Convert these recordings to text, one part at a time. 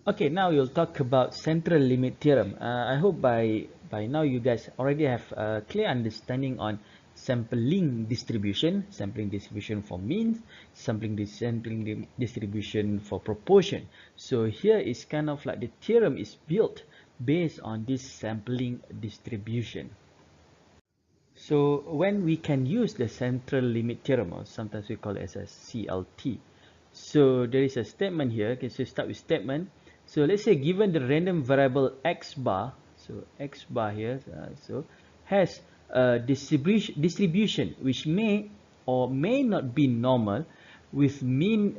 Okay, now we'll talk about central limit theorem. I hope by now you guys already have a clear understanding on sampling distribution for means, sampling distribution for proportion. So here is kind of like the theorem is built based on this sampling distribution. So when we can use the central limit theorem, or sometimes we call it as a CLT. So there is a statement here. Okay, so start with statement. So let's say given the random variable x bar, so x bar here, so has a distribution which may or may not be normal with mean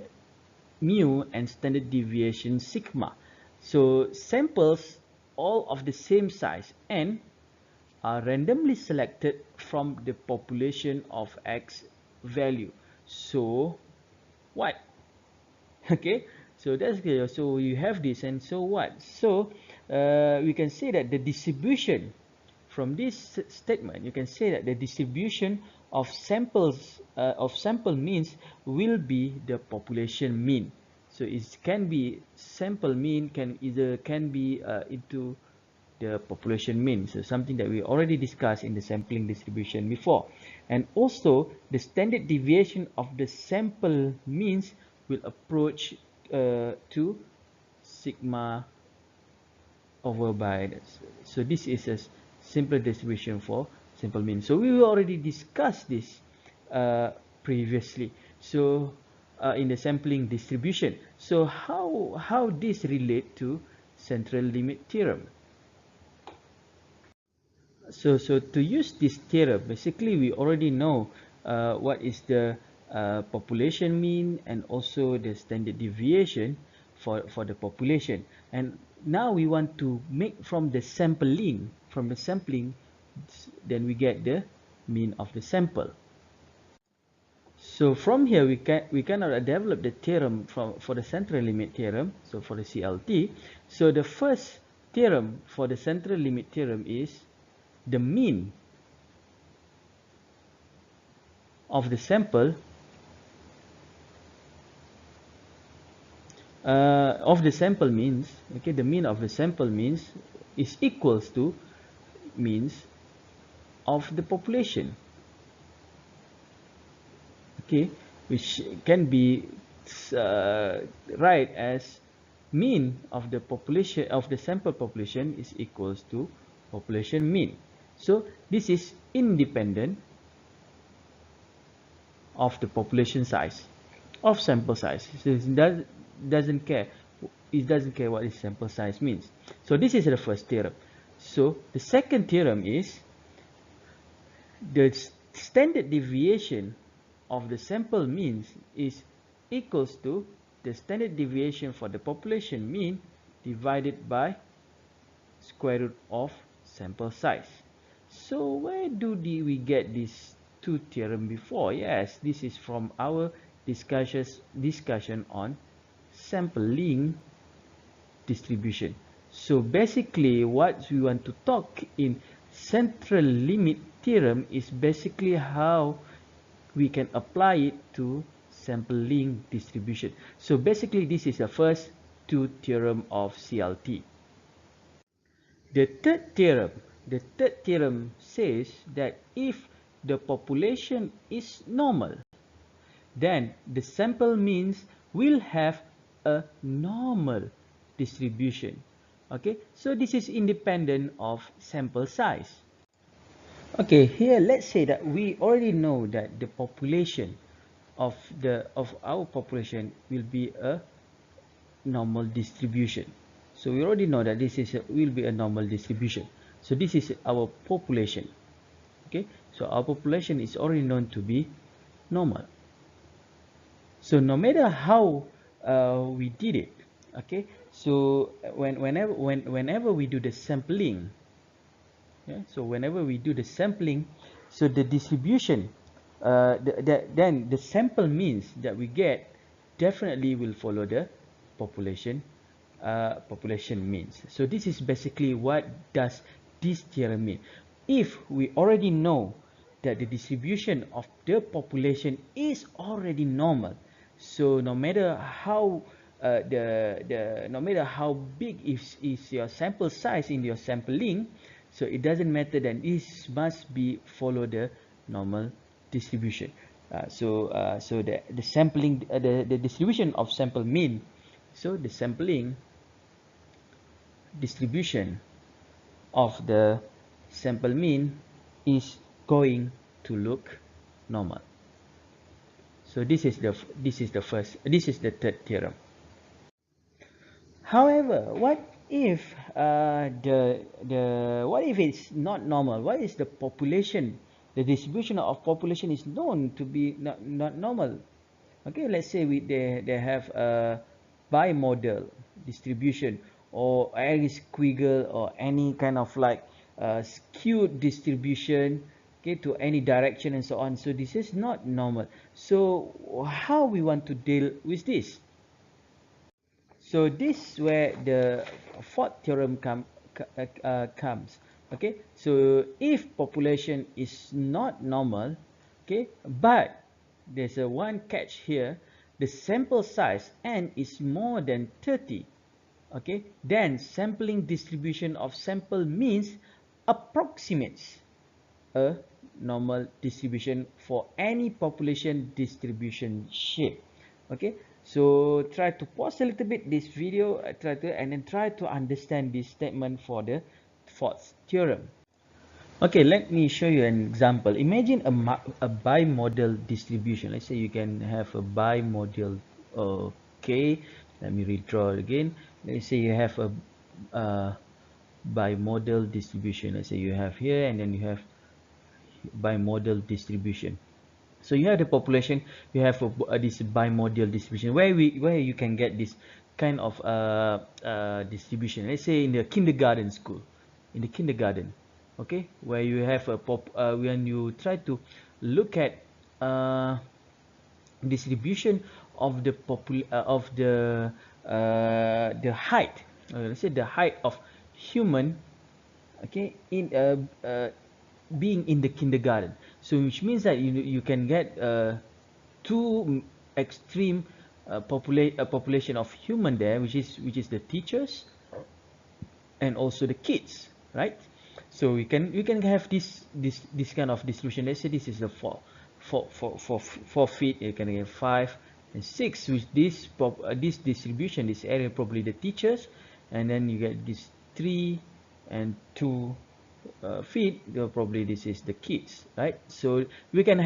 mu and standard deviation sigma. So samples all of the same size n are randomly selected from the population of X value. So what? Okay, so that's clear. So you have this, and so what? So we can say that the distribution from this statement, you can say that the distribution of samples of sample means will be the population mean. So it can be sample mean can be into the population mean. So something that we already discussed in the sampling distribution before. And also the standard deviation of the sample means will approach to sigma over by this. So this is a simple distribution for simple mean. So we already discussed this previously. So in the sampling distribution. So how this relate to central limit theorem? So to use this theorem, basically we already know what is the population mean and also the standard deviation for the population. And now we want to make from the sampling, then we get the mean of the sample. So from here we cannot develop the theorem for the central limit theorem. So for the CLT, so the first theorem for the central limit theorem is the mean of the sample means, okay, the mean of the sample means is equals to means of the population, okay, which can be right as mean of the population of the sample population is equals to population mean. So this is independent of the population size, of sample size. So it doesn't care. It doesn't care what this sample size means. So this is the first theorem. So the second theorem is the standard deviation of the sample means is equals to the standard deviation for the population mean divided by square root of sample size. So where do we get these two theorem before? Yes, this is from our discussion on sampling distribution. So basically what we want to talk in central limit theorem is basically how we can apply it to sampling distribution. So basically this is the first two theorem of CLT. The third theorem says that if the population is normal, then the sample means will have a normal distribution. Okay, so this is independent of sample size. Okay, here let's say that we already know that the population of our population will be a normal distribution. So we already know that this will be a normal distribution. So this is our population. Okay, so our population is already known to be normal. So no matter how we did it, okay, so whenever we do the sampling, yeah, so whenever we do the sampling, so the distribution, then the sample means that we get definitely will follow the population means. So this is basically what does this theorem mean. If we already know that the distribution of the population is already normal, so no matter how no matter how big is your sample size in your sampling, so it doesn't matter, then this must be follow the normal distribution. So the sampling, the distribution of sample mean, so the sampling distribution of the sample mean is going to look normal. So this is the third theorem. However, what if what if it's not normal? What is the population? The distribution of population is known to be not normal. Okay, let's say they have a bimodal distribution, or any squiggle, or any kind of like skewed distribution, okay, to any direction and so on. So this is not normal. So how we want to deal with this? So this is where the fourth theorem comes. Okay, so if population is not normal, okay, but there's a one catch here, the sample size n is more than 30, okay, then sampling distribution of sample means approximates a normal distribution for any population distribution shape. Okay, so try to pause a little bit this video, and then try to understand this statement for the fourth theorem. Okay, let me show you an example. Imagine a bimodal distribution. Let's say you can have a bimodal. Okay, let me redraw it again. Let's say you have a bimodal distribution. Let's say you have here, and then you have bimodal distribution. So you have the population, you have this bimodal distribution, where you can get this kind of distribution. Let's say in the kindergarten school, in the kindergarten, okay, where you have a when you try to look at distribution of the height, let's say the height of human, okay, in being in the kindergarten. So which means that you can get two extreme population of human there, which is the teachers and also the kids, right? So you can have this kind of distribution. Let's say this is the 4 feet. You can get 5 and 6 with this distribution. This area probably the teachers, and then you get this 3 and 2 feet. Probably this is the kids, right? So you can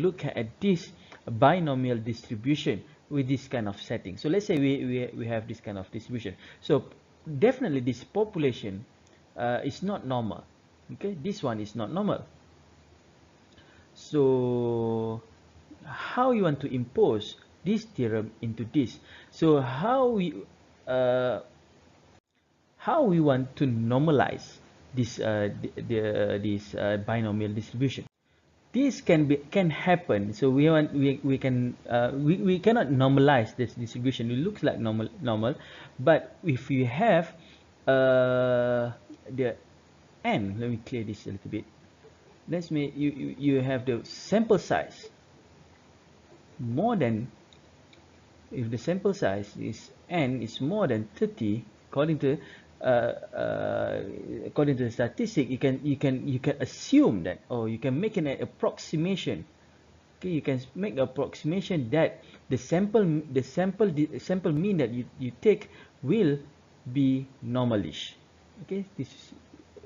look at this binomial distribution with this kind of setting. So let's say we have this kind of distribution. So definitely this population is not normal. Okay, this one is not normal. So how you want to impose this theorem into this? So how we want to normalize this binomial distribution? This can happen. So we cannot normalize this distribution. It looks like normal, but if we have the n, let me clear this a little bit. Let's make you have the sample size more than, if the sample size is n is more than 30, according to the statistic, you can assume that, or you can make an approximation. Okay, you can make an approximation that the sample mean that you take will be normalish. Okay, this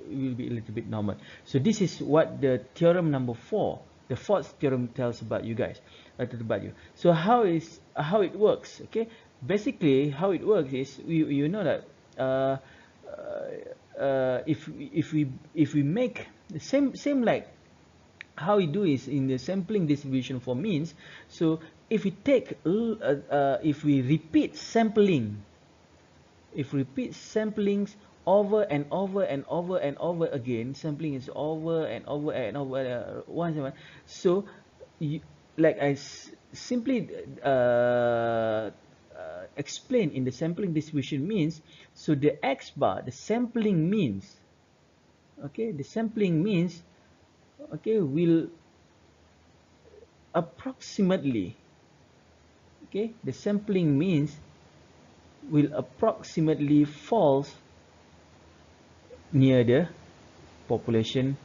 will be a little bit normal. So this is what the theorem number 4, the fourth theorem, tells about you guys, about you. So how it works? Okay, basically how it works is you know that if we make the same like how we do is in the sampling distribution for means. So if we take if we repeat samplings over and over and over and over again, sampling is over and over and over once and once. So like I simply explain in the sampling distribution means, so the x bar, the sampling means, okay, the sampling means, okay, will approximately, okay, the sampling means will approximately falls near the population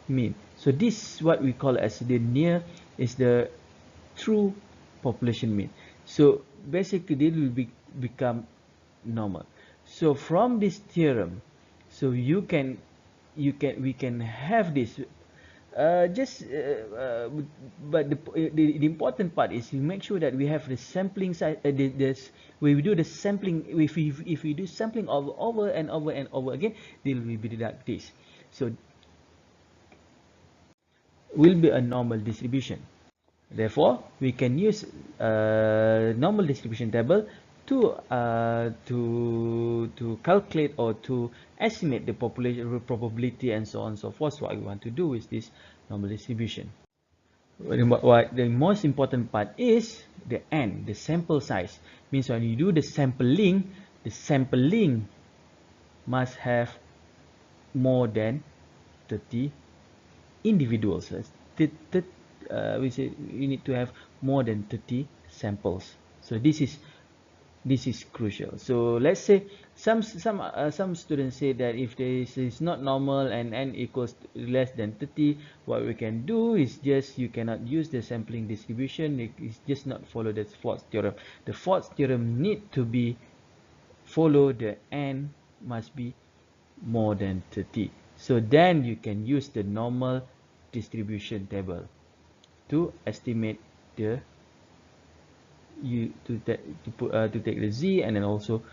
mean. So this is what we call as the near is the true population mean. So basically it will become normal. So from this theorem, so we can have this just but the important part is you make sure that we have the sampling size this when we do the sampling, if we do sampling over and over and over again, there will be like this. So will be a normal distribution. Therefore, we can use a normal distribution table to calculate or to estimate the population probability and so on and so forth. So what we want to do is this normal distribution. What the most important part is the n, the sample size. Means when you do the sampling must have more than 30 individuals. We say you need to have more than 30 samples. So this is crucial. So let's say some students say that if this is not normal and n equals less than 30, what we can do is just you cannot use the sampling distribution. It's just not follow the Ford's theorem. The Ford's theorem need to be follow the n must be more than 30. So then you can use the normal distribution table to estimate the to take the z, and then also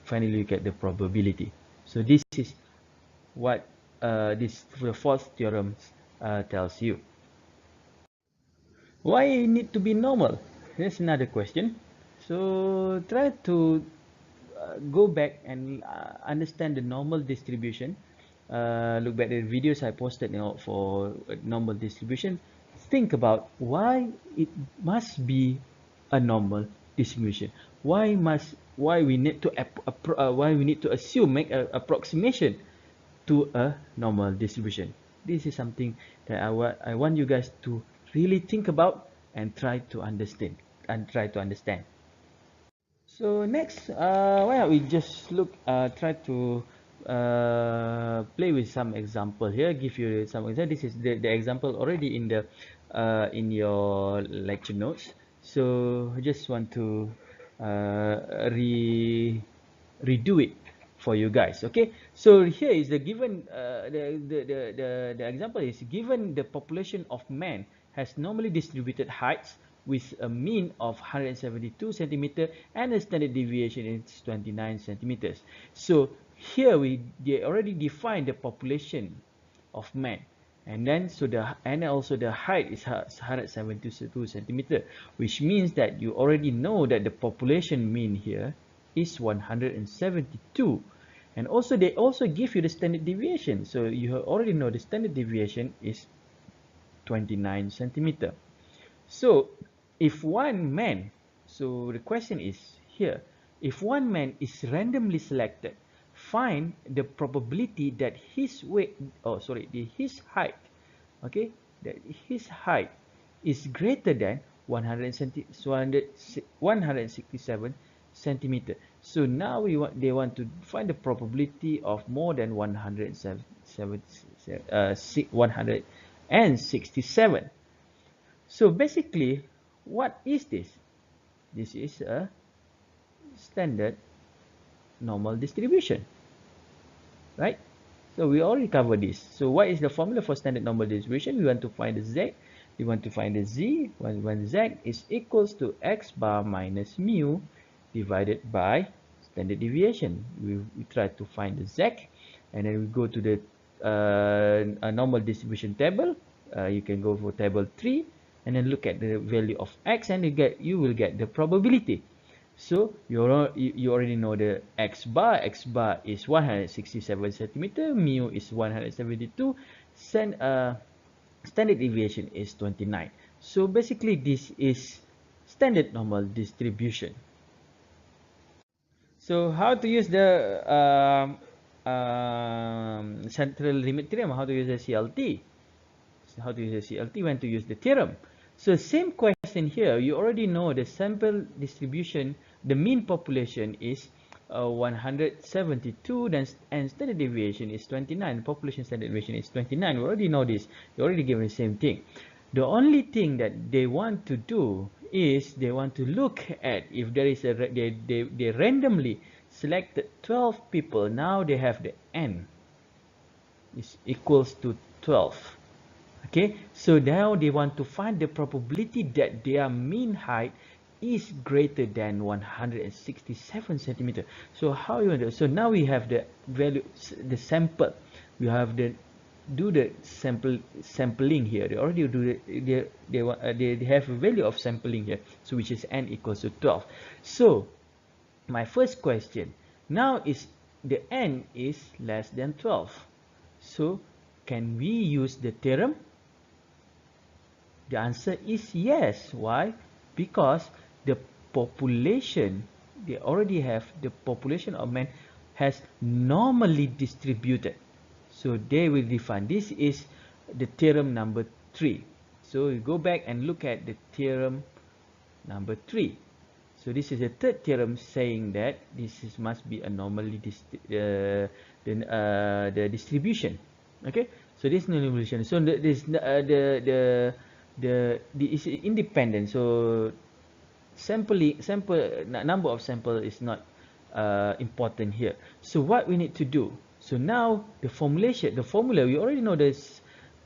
finally you get the probability. So this is what this the fourth theorem tells you. Why need to be normal? That's another question. So try to go back and understand the normal distribution. Look back at the videos I posted, for normal distribution. Think about why it must be a normal distribution. Why we need to assume, make an approximation to a normal distribution. This is something that I want you guys to really think about and try to understand. So next, why don't we just try to play with some example here. Give you some example. This is the example already in your lecture notes. So I just want to redo it for you guys. Okay. So here is the given. The example is given the population of man has normally distributed heights with a mean of 172 centimeter and a standard deviation is 29 centimeters. So here they already define the population of man, and then also the height is 172 centimeter, which means that you already know that the population mean here is 172, and also they also give you the standard deviation. So you already know the standard deviation is 29 centimeter. So if one man, so the question is here, if one man is randomly selected, find the probability that his height, okay, that his height is greater than 167 centimeter. So now they want to find the probability of more than 167. So basically, what is this? This is a standard normal distribution, right? So we already covered this. So what is the formula for standard normal distribution? We want to find the z. We want to find the z when z is equals to x bar minus mu divided by standard deviation. We try to find the z, and then we go to the a normal distribution table. You can go for table 3 and then look at the value of x, and you will get the probability. So you already know the x bar. X bar is 167 centimeter. Mu is 172. Standard deviation is 29. So basically, this is standard normal distribution. So how to use the central limit theorem? How to use the CLT? How to use the CLT? When to use the theorem? So same question here. You already know the sample distribution the mean population is 172, then and standard deviation is 29. Population standard deviation is 29. We already know this. They already given the same thing. The only thing that they want to do is they want to look at if there is a they randomly selected 12 people. Now they have the n is equals to 12. Okay, so now they want to find the probability that their mean height is greater than 167 centimeter. So how you want to, so now we have the value, the sample, we have the do the sampling here. They already do they have a value of sampling here, so which is n equals to 12. So my first question now is the n is less than 12. So can we use the theorem? The answer is yes. Why? Because the population, they already have the population of man has normally distributed. So they will define. This is the theorem number 3. So you go back and look at the theorem number 3. So this is the third theorem saying that this is must be a normally the distribution. Okay. So this distribution. So this the is independent. So sample number of sample is not important here. So what we need to do? So now the formula we already know this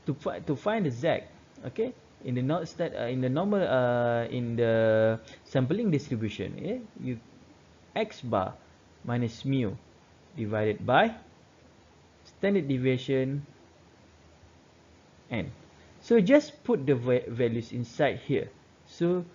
to find the z. Okay, in the normal in the sampling distribution, you x bar minus mu divided by standard deviation n. So just put the values inside here. So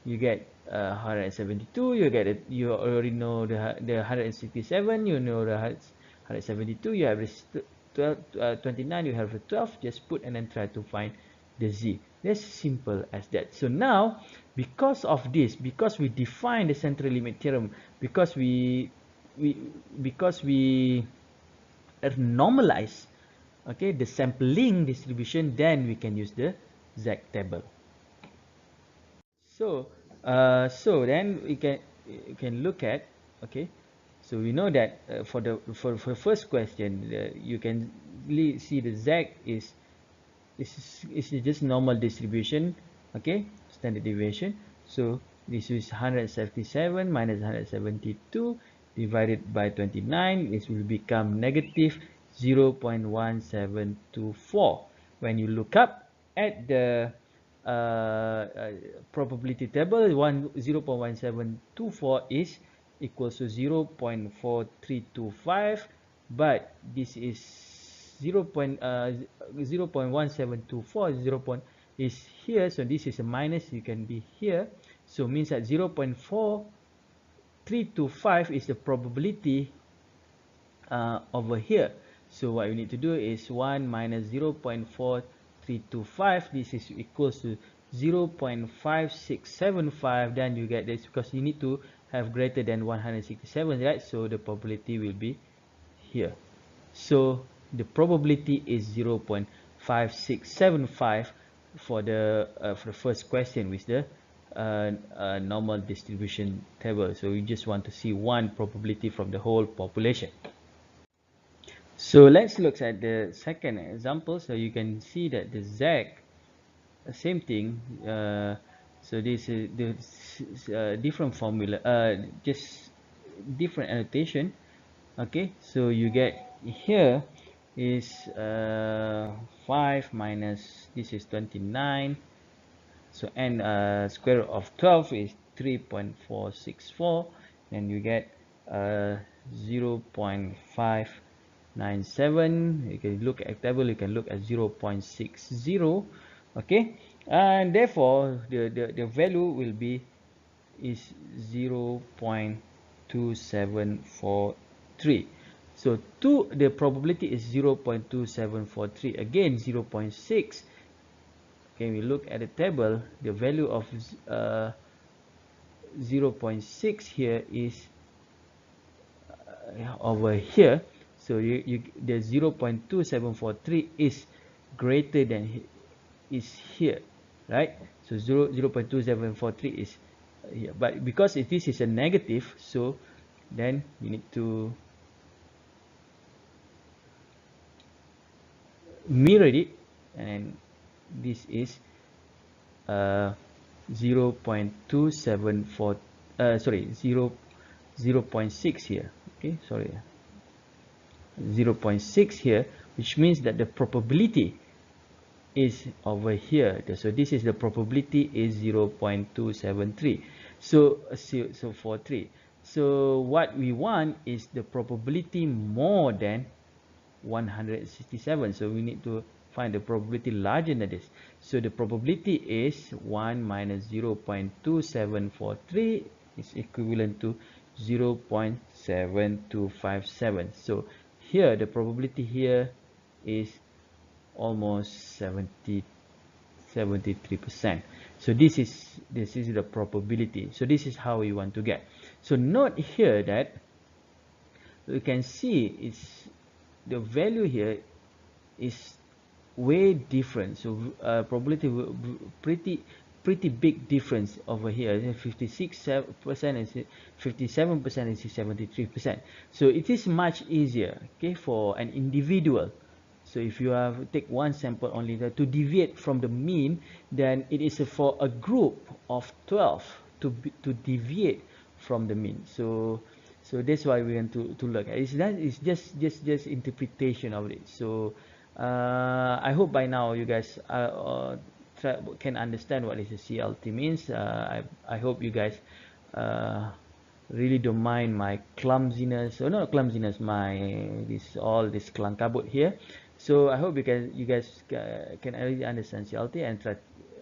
you get 172. You get it. You already know the 167. You know the 172. You have this 29. You have the 12. Just put and then try to find the z. That's simple as that. So now, because of this, because we define the central limit theorem, because we normalize, okay, the sampling distribution, then we can use the z table. So then we can look at, okay, so we know that for the first question, you can see the z is just normal distribution, okay, standard deviation. So this is 177 minus 172 divided by 29. This will become negative 0.1724. When you look up at the probability table, 0.1724 is equals to 0.4325, but this is 0.1724 is here, so this is a minus, you can be here, so means that 0.4325 is the probability over here. So what you need to do is 1 minus 0.4325, this is equals to 0.5675, then you get this, because you need to have greater than 167, right? So the probability will be here. So the probability is 0.5675 for the first question with the normal distribution table. So we just want to see one probability from the whole population. So let's look at the second example. So you can see that the z, same thing. So this is the different formula, just different annotation. Okay, so you get here is 5 minus, this is 29. So n square root of 12 is 3.464, and you get 0.597. You can look at table, you can look at 0.60. okay, and therefore the value will be is 0.2743. so the probability is 0.2743, again 0.6. okay, we look at the table, the value of 0.6 here is over here. So the 0.2743 is greater than is here, right? So 0.2743 is here. But because this is a negative, so then you need to mirror it, and this is 0.274 sorry 0.6 here. Okay, sorry, 0.6 here, which means that the probability is over here. So this is the probability is 0.273. So 43. So what we want is the probability more than 167. So we need to find the probability larger than this. So the probability is 1 minus 0.2743 is equivalent to 0.7257. So here the probability here is almost 73%. So this is the probability. So this is how we want to get. So note here that you can see it's the value here is way different. So probability pretty big difference over here. 56% and 57% and 73%. So it is much easier, okay, for an individual. So if you have take one sample only to deviate from the mean, then it is for a group of 12 to deviate from the mean. So that's why we want to look at it. It's just interpretation of it. So I hope by now you guys can understand what is the CLT means. I hope you guys really don't mind my clumsiness, or not clumsiness, my this kelangkabut here. So I hope you guys can really understand CLT and try.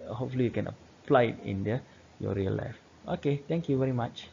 Hopefully you can apply it in your real life. Okay, thank you very much.